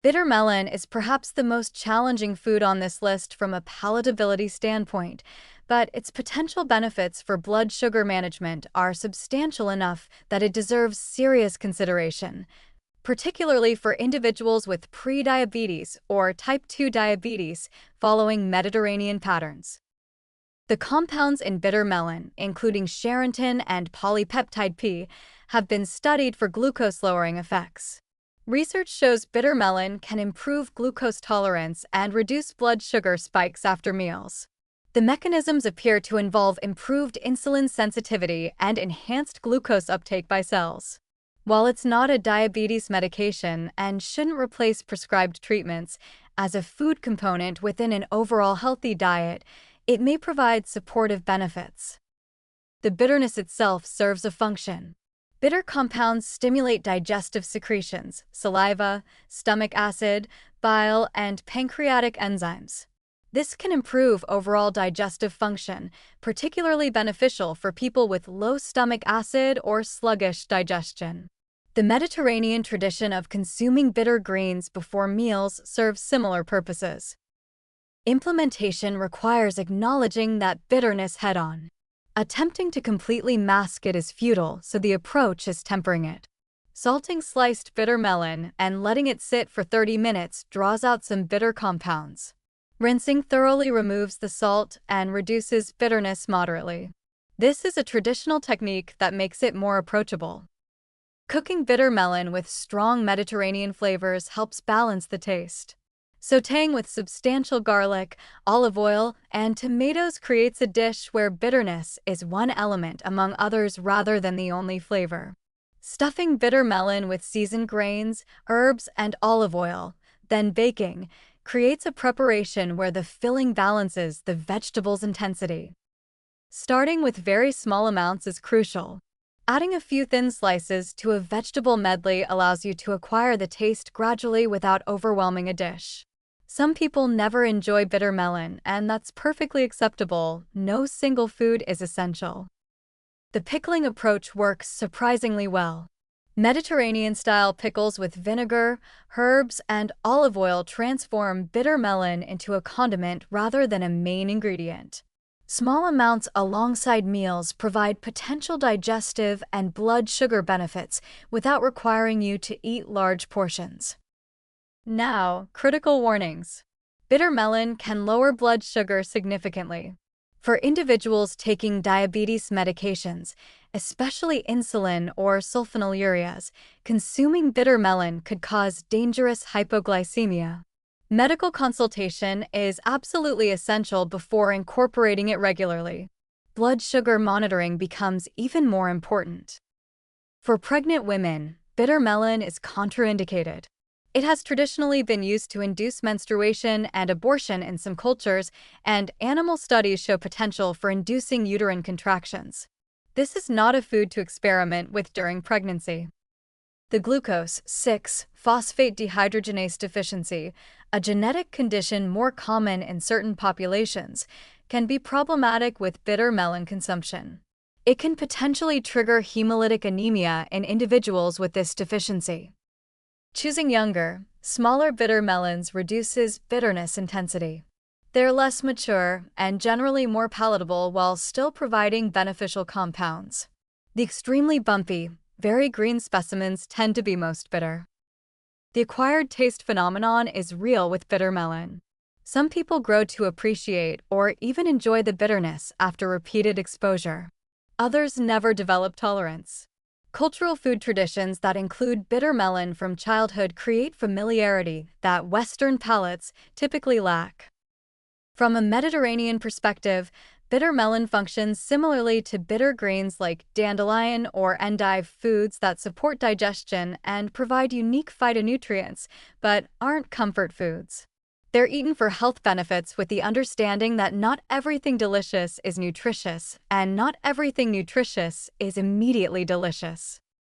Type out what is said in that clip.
Bitter melon is perhaps the most challenging food on this list from a palatability standpoint, but its potential benefits for blood sugar management are substantial enough that it deserves serious consideration, particularly for individuals with prediabetes or type 2 diabetes following Mediterranean patterns. The compounds in bitter melon, including charantin and polypeptide P, have been studied for glucose-lowering effects. Research shows bitter melon can improve glucose tolerance and reduce blood sugar spikes after meals. The mechanisms appear to involve improved insulin sensitivity and enhanced glucose uptake by cells. While it's not a diabetes medication and shouldn't replace prescribed treatments, as a food component within an overall healthy diet, it may provide supportive benefits. The bitterness itself serves a function. Bitter compounds stimulate digestive secretions, saliva, stomach acid, bile, and pancreatic enzymes. This can improve overall digestive function, particularly beneficial for people with low stomach acid or sluggish digestion. The Mediterranean tradition of consuming bitter greens before meals serves similar purposes. Implementation requires acknowledging that bitterness head-on. Attempting to completely mask it is futile, so the approach is tempering it. Salting sliced bitter melon and letting it sit for 30 minutes draws out some bitter compounds. Rinsing thoroughly removes the salt and reduces bitterness moderately. This is a traditional technique that makes it more approachable. Cooking bitter melon with strong Mediterranean flavors helps balance the taste. Sautéing with substantial garlic, olive oil, and tomatoes creates a dish where bitterness is one element among others rather than the only flavor. Stuffing bitter melon with seasoned grains, herbs, and olive oil, then baking, creates a preparation where the filling balances the vegetable's intensity. Starting with very small amounts is crucial. Adding a few thin slices to a vegetable medley allows you to acquire the taste gradually without overwhelming a dish. Some people never enjoy bitter melon, and that's perfectly acceptable. No single food is essential. The pickling approach works surprisingly well. Mediterranean-style pickles with vinegar, herbs, and olive oil transform bitter melon into a condiment rather than a main ingredient. Small amounts alongside meals provide potential digestive and blood sugar benefits without requiring you to eat large portions. Now, critical warnings. Bitter melon can lower blood sugar significantly. For individuals taking diabetes medications, especially insulin or sulfonylureas, consuming bitter melon could cause dangerous hypoglycemia. Medical consultation is absolutely essential before incorporating it regularly. Blood sugar monitoring becomes even more important. For pregnant women, bitter melon is contraindicated. It has traditionally been used to induce menstruation and abortion in some cultures, and animal studies show potential for inducing uterine contractions. This is not a food to experiment with during pregnancy. The glucose 6-phosphate dehydrogenase deficiency, a genetic condition more common in certain populations, can be problematic with bitter melon consumption. It can potentially trigger hemolytic anemia in individuals with this deficiency. Choosing younger, smaller bitter melons reduces bitterness intensity. They're less mature and generally more palatable while still providing beneficial compounds. The extremely bumpy, very green specimens tend to be most bitter. The acquired taste phenomenon is real with bitter melon. Some people grow to appreciate or even enjoy the bitterness after repeated exposure. Others never develop tolerance. Cultural food traditions that include bitter melon from childhood create familiarity that Western palates typically lack. From a Mediterranean perspective, bitter melon functions similarly to bitter greens like dandelion or endive, foods that support digestion and provide unique phytonutrients, but aren't comfort foods. They're eaten for health benefits with the understanding that not everything delicious is nutritious, and not everything nutritious is immediately delicious.